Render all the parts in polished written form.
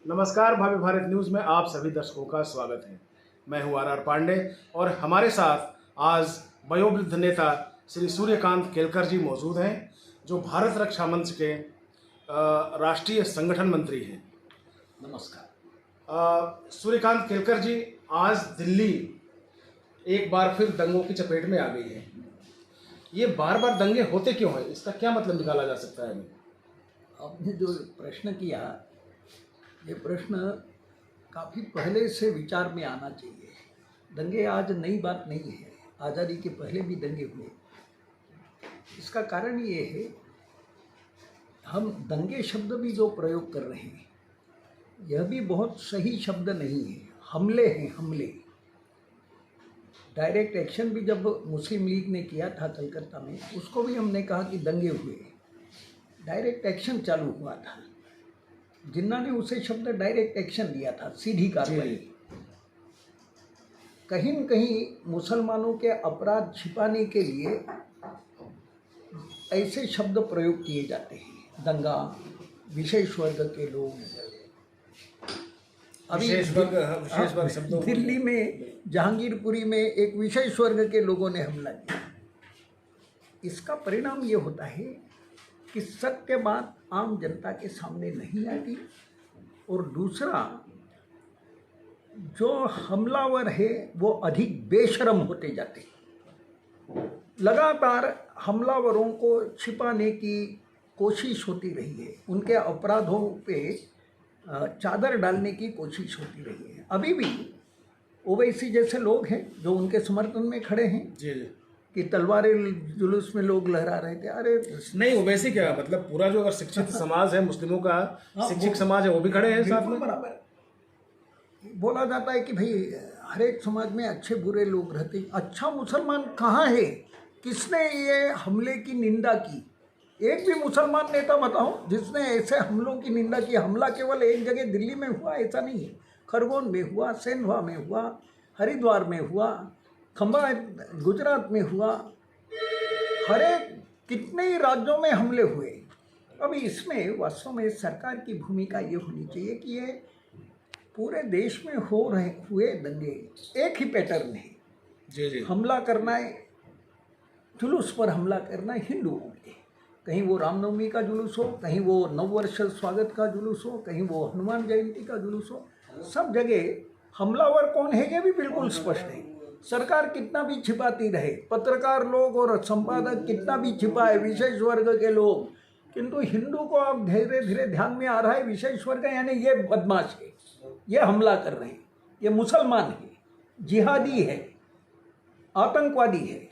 नमस्कार, भव्य भारत न्यूज़ में आप सभी दर्शकों का स्वागत है। मैं हूं आर पांडे और हमारे साथ आज वयोवृद्ध नेता श्री सूर्यकांत केलकर जी मौजूद हैं, जो भारत रक्षा मंच के राष्ट्रीय संगठन मंत्री हैं। नमस्कार। सूर्यकांत केलकर जी, आज दिल्ली एक बार फिर दंगों की चपेट में आ गई है। ये बार बार दंगे होते क्यों हैं? इसका क्या मतलब निकाला जा सकता है? आपने जो प्रश्न किया, ये प्रश्न काफ़ी पहले से विचार में आना चाहिए। दंगे आज नई बात नहीं है, आज़ादी के पहले भी दंगे हुए। इसका कारण ये है, हम दंगे शब्द भी जो प्रयोग कर रहे हैं, यह भी बहुत सही शब्द नहीं है। हमले हैं, हमले। डायरेक्ट एक्शन भी जब मुस्लिम लीग ने किया था कलकत्ता में, उसको भी हमने कहा कि दंगे हुए। डायरेक्ट एक्शन चालू हुआ था, जिन्ना ने उसे शब्द डायरेक्ट एक्शन दिया था, सीधी कार्रवाई। कहीं न कहीं मुसलमानों के अपराध छिपाने के लिए ऐसे शब्द प्रयोग किए जाते हैं। दंगा, विशेष वर्ग के लोग। अभी विशेष वर्ग शब्दों दिल्ली में जहांगीरपुरी में एक विशेष वर्ग के लोगों ने हमला किया। इसका परिणाम ये होता है कि सत्य बात आम जनता के सामने नहीं आती, और दूसरा, जो हमलावर है वो अधिक बेशर्म होते जाते। लगातार हमलावरों को छिपाने की कोशिश होती रही है, उनके अपराधों पे चादर डालने की कोशिश होती रही है। अभी भी ओवैसी जैसे लोग हैं जो उनके समर्थन में खड़े हैं जी कि तलवारें जुलूस में लोग लहरा रहे थे। अरे नहीं, ओवैसी क्या मतलब, पूरा जो अगर शिक्षित समाज है, मुस्लिमों का शिक्षित समाज है, वो भी खड़े हैं साथ में। बराबर बोला जाता है कि भाई हर एक समाज में अच्छे बुरे लोग रहते हैं। अच्छा मुसलमान कहाँ है? किसने ये हमले की निंदा की? एक भी मुसलमान नेता बताओ जिसने ऐसे हमलों की निंदा की। हमला केवल एक जगह दिल्ली में हुआ ऐसा नहीं है, खरगोन में हुआ, सेंधवा में हुआ, हरिद्वार में हुआ, खंबा गुजरात में हुआ, हर एक कितने ही राज्यों में हमले हुए। अभी इसमें वास्तव में सरकार की भूमिका ये होनी चाहिए कि ये पूरे देश में हुए दंगे एक ही पैटर्न है। जी। हमला करना है, जुलूस पर हमला करना है हिंदुओं के। कहीं वो रामनवमी का जुलूस हो, कहीं वो नववर्ष स्वागत का जुलूस हो, कहीं वो हनुमान जयंती का जुलूस हो, सब जगह हमलावर कौन है ये भी बिल्कुल स्पष्ट है। सरकार कितना भी छिपाती रहे, पत्रकार लोग और संपादक कितना भी छिपाए, विशेष वर्ग के लोग, किंतु हिंदू को अब धीरे धीरे ध्यान में आ रहा है विशेष वर्ग यानी ये बदमाश है, ये हमला कर रहे हैं, ये मुसलमान है, जिहादी है, आतंकवादी है।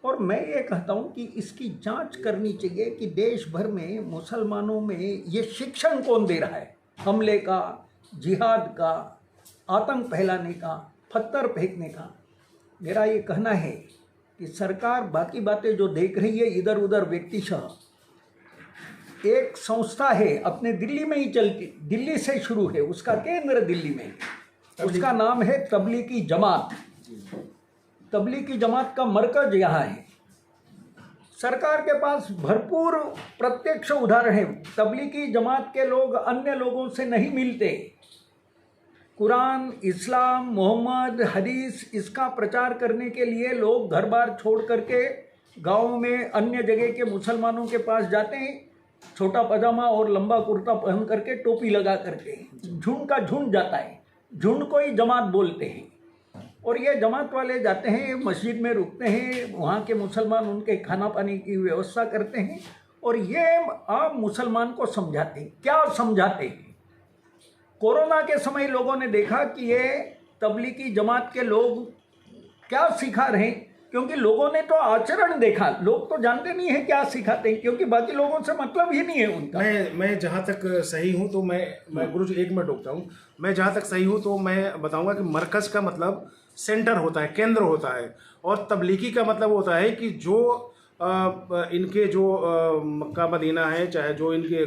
और मैं ये कहता हूँ कि इसकी जांच करनी चाहिए कि देश भर में मुसलमानों में ये शिक्षण कौन दे रहा है, हमले का, जिहाद का, आतंक फैलाने का, पत्थर फेंकने का। मेरा ये कहना है कि सरकार बाकी बातें जो देख रही है इधर उधर व्यक्तिशः, एक संस्था है अपने दिल्ली में ही चलती, दिल्ली से शुरू है, उसका केंद्र दिल्ली में है, उसका नाम है तबलीगी जमात। तबलीगी जमात का मरकज यहाँ है। सरकार के पास भरपूर प्रत्यक्ष उदाहरण है। तबलीगी जमात के लोग अन्य लोगों से नहीं मिलते। कुरान, इस्लाम, मोहम्मद, हदीस, इसका प्रचार करने के लिए लोग घर बार छोड़ करके गाँव में अन्य जगह के मुसलमानों के पास जाते हैं, छोटा पजामा और लंबा कुर्ता पहन करके, टोपी लगा करके। झुंड का झुंड जाता है, झुंड को ही जमात बोलते हैं। और ये जमात वाले जाते हैं, मस्जिद में रुकते हैं, वहाँ के मुसलमान उनके खाना पानी की व्यवस्था करते हैं, और ये आम मुसलमान को समझाते हैं। क्या समझाते हैं? कोरोना के समय लोगों ने देखा कि ये तबलीगी जमात के लोग क्या सिखा रहे हैं, क्योंकि लोगों ने तो आचरण देखा। लोग तो जानते नहीं है क्या सिखाते हैं, क्योंकि बाकी लोगों से मतलब ही नहीं है उनका। मैं जहाँ तक सही हूँ तो मैं गुरुजी एक मिनट रुकता हूँ। मैं जहाँ तक सही हूँ तो मैं बताऊँगा कि मरकज़ का मतलब सेंटर होता है, केंद्र होता है, और तबलीगी का मतलब होता है कि जो इनके जो मक्का मदीना है, चाहे जो इनके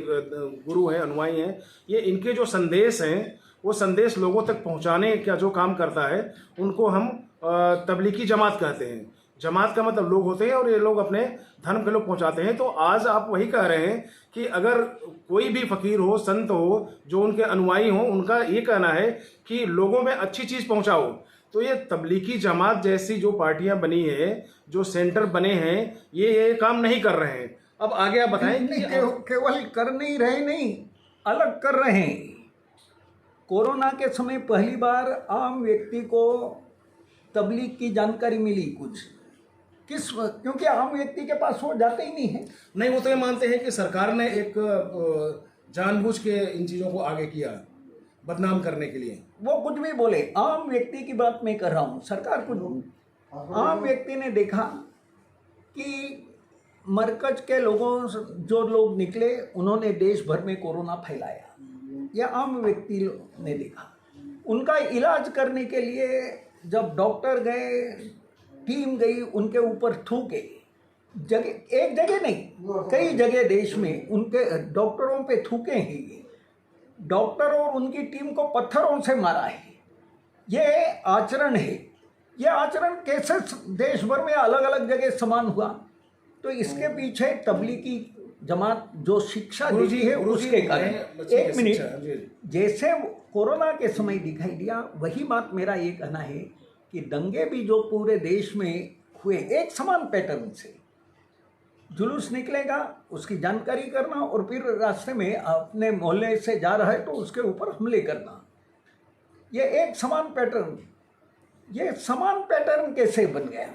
गुरु हैं, अनुयायी हैं, ये इनके जो संदेश हैं, वो संदेश लोगों तक पहुंचाने का जो काम करता है, उनको हम तबलीगी जमात कहते हैं। जमात का मतलब लोग होते हैं और ये लोग अपने धर्म के लोग पहुंचाते हैं। तो आज आप वही कह रहे हैं कि अगर कोई भी फकीर हो, संत हो, जो उनके अनुयायी हो, उनका ये कहना है कि लोगों में अच्छी चीज़ पहुंचाओ। तो ये तबलीगी जमात जैसी जो पार्टियां बनी है, जो सेंटर बने हैं, ये काम नहीं कर रहे हैं। अब आगे आप बताएं कि केवल कर नहीं रहे, नहीं अलग कर रहे हैं। कोरोना के समय पहली बार आम व्यक्ति को तबलीग की जानकारी मिली कुछ, क्योंकि आम व्यक्ति के पास वो जाते ही नहीं है। नहीं, वो तो ये मानते हैं कि सरकार ने एक जानबूझ के इन चीज़ों को आगे किया बदनाम करने के लिए। वो कुछ भी बोले, आम व्यक्ति की बात मैं कर रहा हूँ, सरकार कुछ। आम व्यक्ति ने देखा कि मरकज के लोगों जो लोग निकले, उन्होंने देश भर में कोरोना फैलाया। यह आम व्यक्ति ने देखा। उनका इलाज करने के लिए जब डॉक्टर गए, टीम गई, उनके ऊपर थूके, एक जगह नहीं, कई जगह देश में उनके डॉक्टरों पे थूके हैं। डॉक्टर और उनकी टीम को पत्थरों से मारा है। ये आचरण है। ये आचरण कैसे देश भर में अलग अलग जगह समान हुआ? तो इसके पीछे तबलीगी जमात जो शिक्षा देती है उसके कारण। एक मिनट, जैसे कोरोना के समय दिखाई दिया, वही बात मेरा ये कहना है कि दंगे भी जो पूरे देश में हुए, एक समान पैटर्न से जुलूस निकलेगा, उसकी जानकारी करना और फिर रास्ते में अपने मोहल्ले से जा रहा है तो उसके ऊपर हमले करना, ये एक समान पैटर्न। ये समान पैटर्न कैसे बन गया?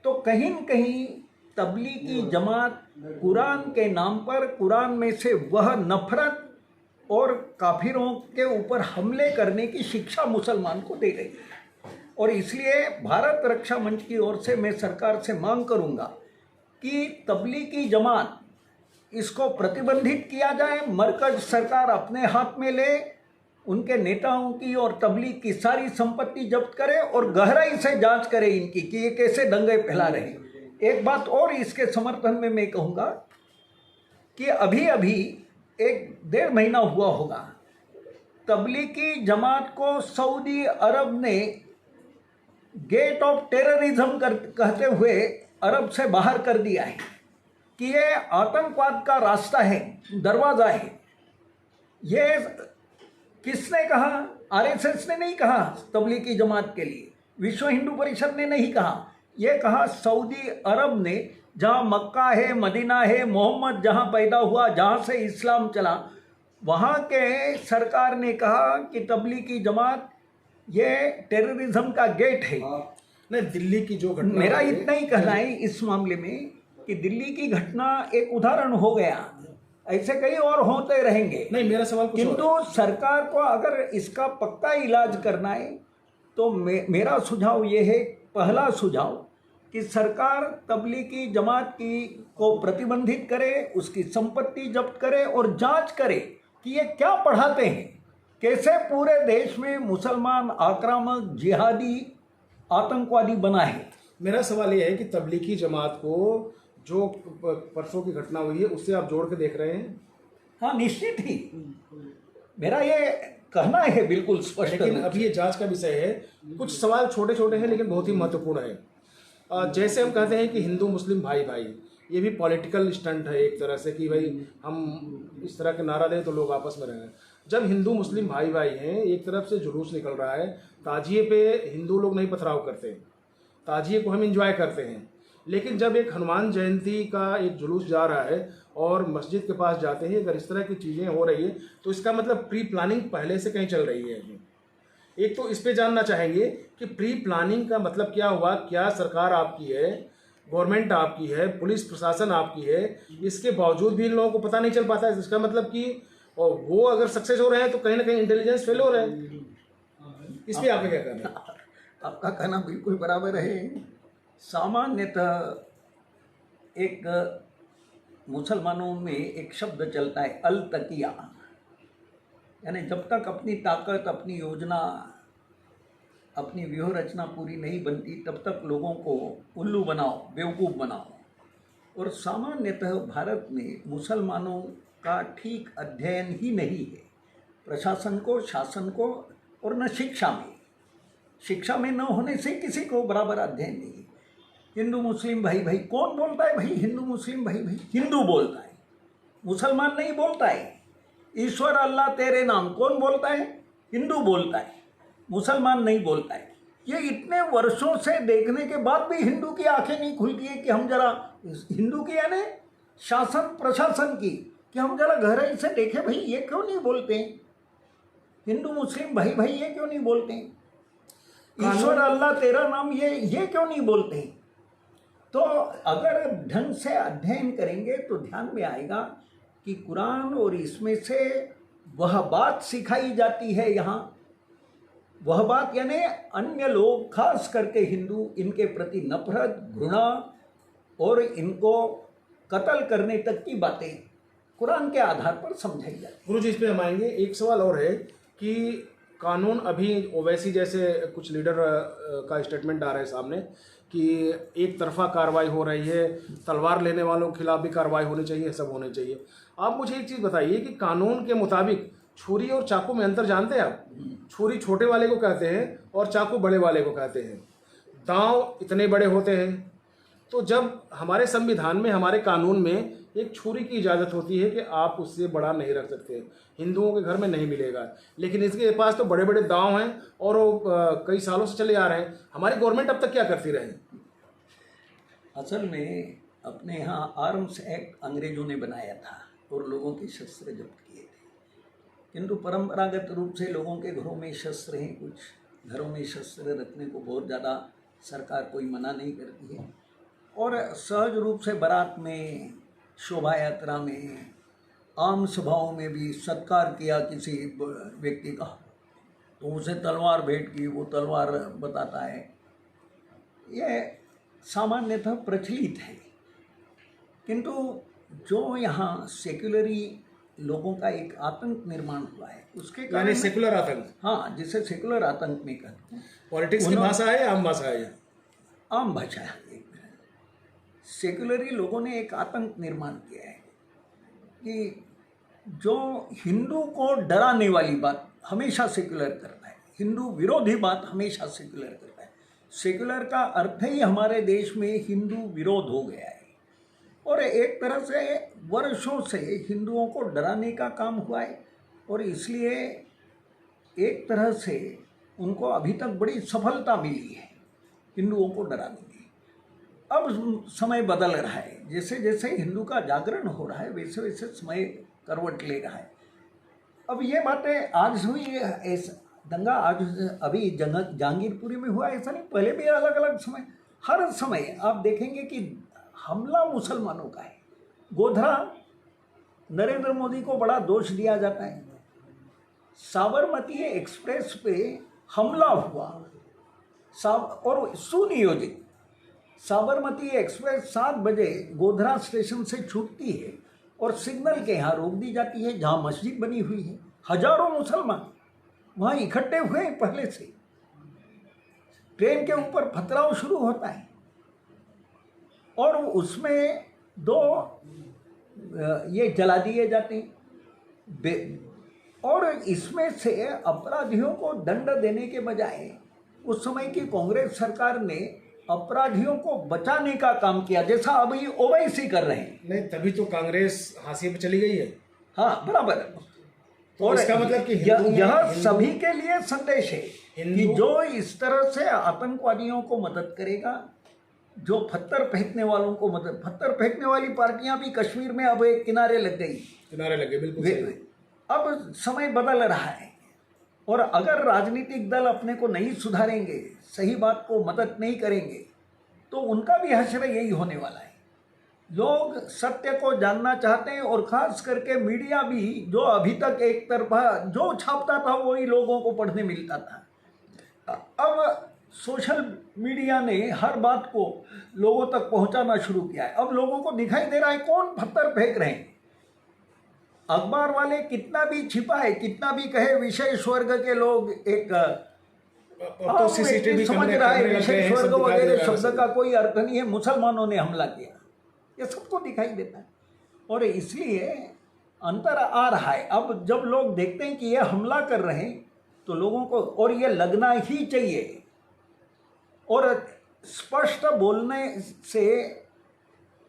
तो कहीं न कहीं तबलीगी जमात कुरान के नाम पर, कुरान में से वह नफरत और काफिरों के ऊपर हमले करने की शिक्षा मुसलमान को दे रही है। और इसलिए भारत रक्षा मंच की ओर से मैं सरकार से मांग करूंगा कि तबलीगी जमात इसको प्रतिबंधित किया जाए, मरकज सरकार अपने हाथ में ले, उनके नेताओं की और तबलीग की सारी संपत्ति जब्त करे और गहराई से जांच करे इनकी कि ये कैसे दंगे फैला रहे हैं। एक बात और इसके समर्थन में मैं कहूँगा कि अभी अभी 1-1.5 महीना हुआ होगा, तबलीगी जमात को सऊदी अरब ने गेट ऑफ टेररिज्म कहते हुए अरब से बाहर कर दिया है कि ये आतंकवाद का रास्ता है, दरवाज़ा है। ये किसने कहा? आरएसएस ने नहीं कहा तबलीगी जमात के लिए, विश्व हिंदू परिषद ने नहीं कहा, ये कहा सऊदी अरब ने, जहाँ मक्का है, मदीना है, मोहम्मद जहाँ पैदा हुआ, जहाँ से इस्लाम चला, वहाँ के सरकार ने कहा कि तबलीगी जमात ये टेररिज्म का गेट है। नहीं, दिल्ली की जो घटना, मेरा इतना ही कहना है इस मामले में कि दिल्ली की घटना एक उदाहरण हो गया, ऐसे कई और होते रहेंगे। नहीं, मेरा सवाल कुछ किंतु सरकार को अगर इसका पक्का इलाज करना है तो मेरा सुझाव ये है, पहला सुझाव कि सरकार तबलीगी जमात को प्रतिबंधित करे, उसकी संपत्ति जब्त करे और जांच करे कि ये क्या पढ़ाते हैं, कैसे पूरे देश में मुसलमान आक्रामक, जिहादी, आतंकवादी बना है। मेरा सवाल ये है कि तबलीगी जमात को जो परसों की घटना हुई है उससे आप जोड़ के देख रहे हैं? हाँ, निश्चित ही मेरा ये कहना है बिल्कुल स्पष्ट। लेकिन अभी ये जांच का विषय है। कुछ सवाल छोटे छोटे हैं लेकिन बहुत ही महत्वपूर्ण है। जैसे हम कहते हैं कि हिंदू मुस्लिम भाई भाई, ये भी पॉलिटिकल स्टंट है एक तरह से कि भाई हम इस तरह के नारा दें तो लोग आपस में रहें। जब हिंदू मुस्लिम भाई भाई हैं, एक तरफ से जुलूस निकल रहा है, ताजिए पे हिंदू लोग नहीं पथराव करते, ताजिए को हम इंजॉय करते हैं, लेकिन जब एक हनुमान जयंती का एक जुलूस जा रहा है और मस्जिद के पास जाते हैं, अगर इस तरह की चीज़ें हो रही है तो इसका मतलब प्री प्लानिंग पहले से कहीं चल रही है। एक तो इस पे जानना चाहेंगे कि प्री प्लानिंग का मतलब क्या हुआ? क्या सरकार आपकी है, गवर्नमेंट आपकी है, पुलिस प्रशासन आपकी है, इसके बावजूद भी इन लोगों को पता नहीं चल पाता है? इसका मतलब कि और वो अगर सक्सेस हो रहे हैं तो कहीं ना कहीं इंटेलिजेंस फेल हो रहा है। इस पर आपका क्या कहना है? आपका कहना बिल्कुल बराबर है। सामान्यतः एक मुसलमानों में एक शब्द चलता है अल तकिया, यानी जब तक अपनी ताकत, अपनी योजना, अपनी व्यूह रचना पूरी नहीं बनती तब तक लोगों को उल्लू बनाओ, बेवकूफ़ बनाओ। और सामान्यतः भारत में मुसलमानों का ठीक अध्ययन ही नहीं है, प्रशासन को, शासन को, और न शिक्षा में न होने से किसी को बराबर अध्ययन नहीं है। हिंदू मुस्लिम भाई भाई कौन बोलता है भाई? हिंदू मुस्लिम भाई भाई हिंदू बोलता है, मुसलमान नहीं बोलता है। ईश्वर अल्लाह तेरे नाम कौन बोलता है? हिंदू बोलता है, मुसलमान नहीं बोलता है। ये इतने वर्षों से देखने के बाद भी हिंदू की आंखें नहीं खुलती है कि हम जरा, हिंदू की यानी शासन प्रशासन की, कि हम जरा गहराई से देखें भाई ये क्यों नहीं बोलते हैं? हिंदू मुस्लिम भाई भाई ये क्यों नहीं बोलते हैं? ईश्वर अल्लाह तेरा नाम ये क्यों नहीं बोलते हैं? तो अगर ढंग से अध्ययन करेंगे तो ध्यान में आएगा कि कुरान और इसमें से वह बात सिखाई जाती है यहाँ, वह बात यानी अन्य लोग खास करके हिंदू, इनके प्रति नफरत, घृणा और इनको कत्ल करने तक की बातें कुरान के आधार पर समझाई जाती है। गुरु जी, इस पे हम आएंगे। एक सवाल और है कि कानून अभी ओवैसी जैसे कुछ लीडर का स्टेटमेंट आ रहा है सामने कि एक तरफा कार्रवाई हो रही है, तलवार लेने वालों के खिलाफ भी कार्रवाई होनी चाहिए, सब होने चाहिए। आप मुझे एक चीज़ बताइए कि कानून के मुताबिक छुरी और चाकू में अंतर जानते हैं आप? छुरी छोटे वाले को कहते हैं और चाकू बड़े वाले को कहते हैं। दांव इतने बड़े होते हैं। तो जब हमारे संविधान में, हमारे कानून में एक छुरी की इजाज़त होती है कि आप उससे बड़ा नहीं रख सकते, हिंदुओं के घर में नहीं मिलेगा, लेकिन इसके पास तो बड़े बड़े दांव हैं और वो कई सालों से चले आ रहे हैं। हमारी गवर्नमेंट अब तक क्या करती रही? असल में अपने यहाँ आर्म्स एक्ट अंग्रेजों ने बनाया था और लोगों के शस्त्र जब्त किए थे, किंतु परंपरागत रूप से लोगों के घरों में शस्त्र हैं, कुछ घरों में शस्त्र रखने को बहुत ज़्यादा सरकार कोई मना नहीं करती है। और सहज रूप से बारात में, शोभा यात्रा में, आम सभाओं में भी सत्कार किया किसी व्यक्ति का तो उसे तलवार भेंट की, वो तलवार बताता है। ये सामान्यतः प्रचलित है, किंतु जो यहाँ सेक्युलरी लोगों का एक आतंक निर्माण हुआ है उसके कारण, सेकुलर आतंक, हाँ, जिसे सेकुलर आतंक में कहते हैं। पॉलिटिक्स की भाषा है या आम भाषा है? आम भाषा है। सेकुलरी लोगों ने एक आतंक निर्माण किया है कि जो हिंदू को डराने वाली बात हमेशा सेकुलर करता है, हिंदू विरोधी बात हमेशा सेकुलर करता है। सेकुलर का अर्थ ही हमारे देश में हिंदू विरोध हो गया है और एक तरह से वर्षों से हिंदुओं को डराने का काम हुआ है और इसलिए एक तरह से उनको अभी तक बड़ी सफलता मिली है हिंदुओं को डराने की। अब समय बदल रहा है, जैसे जैसे हिंदू का जागरण हो रहा है वैसे वैसे समय करवट ले रहा है। अब ये बातें आज हुई, ऐसा दंगा आज अभी जहांगीरपुरी में हुआ, ऐसा नहीं, पहले भी अलग अलग समय, हर समय आप देखेंगे कि हमला मुसलमानों का है। गोधरा नरेंद्र मोदी को बड़ा दोष दिया जाता है। साबरमती एक्सप्रेस पे हमला हुआ और सुनियोजित। साबरमती एक्सप्रेस 7 बजे गोधरा स्टेशन से छूटती है और सिग्नल के यहाँ रोक दी जाती है जहाँ मस्जिद बनी हुई है। हजारों मुसलमान वहाँ इकट्ठे हुए हैं पहले से। ट्रेन के ऊपर पथराव शुरू होता है और उसमें 2 ये जला दिए जाते हैं और इसमें से अपराधियों को दंड देने के बजाय उस समय की कांग्रेस सरकार ने अपराधियों को बचाने का काम किया, जैसा अभी ओवैसी कर रहे हैं। नहीं, तभी तो कांग्रेस हाशिए पे चली गई है। हाँ, बराबर। तो इसका मतलब कि यह सभी के लिए संदेश है कि जो इस तरह से आतंकवादियों को मदद करेगा, जो पत्थर फेंकने वालों को मदद, पत्थर फेंकने वाली पार्टियां भी कश्मीर में अब एक किनारे लग गई, किनारे लगे, बिल्कुल। अब समय बदल रहा है और अगर राजनीतिक दल अपने को नहीं सुधारेंगे, सही बात को मदद नहीं करेंगे, तो उनका भी हश्र यही होने वाला है। लोग सत्य को जानना चाहते हैं और खास करके मीडिया भी, जो अभी तक एक तरफा जो छापता था वही लोगों को पढ़ने मिलता था, अब सोशल मीडिया ने हर बात को लोगों तक पहुंचाना शुरू किया है। अब लोगों को दिखाई दे रहा है कौन पत्थर फेंक रहे हैं। अखबार वाले कितना भी छिपाए, कितना भी कहे विशेष वर्ग के लोग, एक तो सीसीटीवी समझ रहा है विशेष वर्ग वगैरह शब्द का कोई अर्थ नहीं है, मुसलमानों ने हमला किया, ये सबको दिखाई देता है और इसलिए अंतर आ रहा है। अब जब लोग देखते हैं कि ये हमला कर रहे हैं तो लोगों को, और ये लगना ही चाहिए, और स्पष्ट बोलने से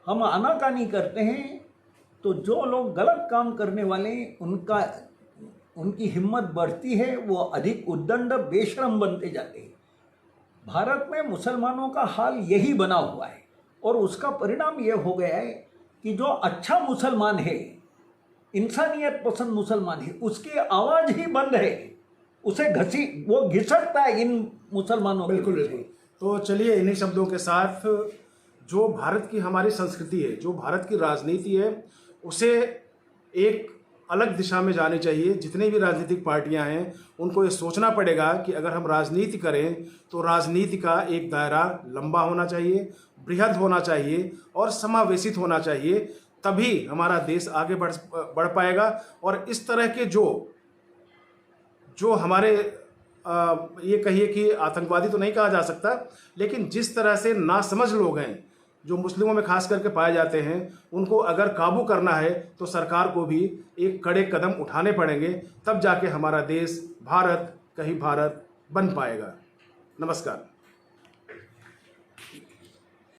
हम आनाकानी करते हैं तो जो लोग गलत काम करने वाले उनकी हिम्मत बढ़ती है, वो अधिक उद्दंड बेशरम बनते जाते हैं। भारत में मुसलमानों का हाल यही बना हुआ है और उसका परिणाम ये हो गया है कि जो अच्छा मुसलमान है, इंसानियत पसंद मुसलमान है, उसकी आवाज़ ही बंद है, उसे वो घिसटता है इन मुसलमानों के बिल्कुल पीछे। बिल्कुल। तो चलिए इन्हीं शब्दों के साथ जो भारत की हमारी संस्कृति है, जो भारत की राजनीति है, उसे एक अलग दिशा में जानी चाहिए। जितनी भी राजनीतिक पार्टियां हैं उनको ये सोचना पड़ेगा कि अगर हम राजनीति करें तो राजनीति का एक दायरा लंबा होना चाहिए, बृहद होना चाहिए और समावेशित होना चाहिए, तभी हमारा देश आगे बढ़ पाएगा। और इस तरह के जो हमारे ये कहिए कि आतंकवादी तो नहीं कहा जा सकता, लेकिन जिस तरह से नासमझ लोग हैं जो मुस्लिमों में खास करके पाए जाते हैं, उनको अगर काबू करना है तो सरकार को भी एक कड़े कदम उठाने पड़ेंगे, तब जाके हमारा देश भारत कहीं भारत बन पाएगा। नमस्कार।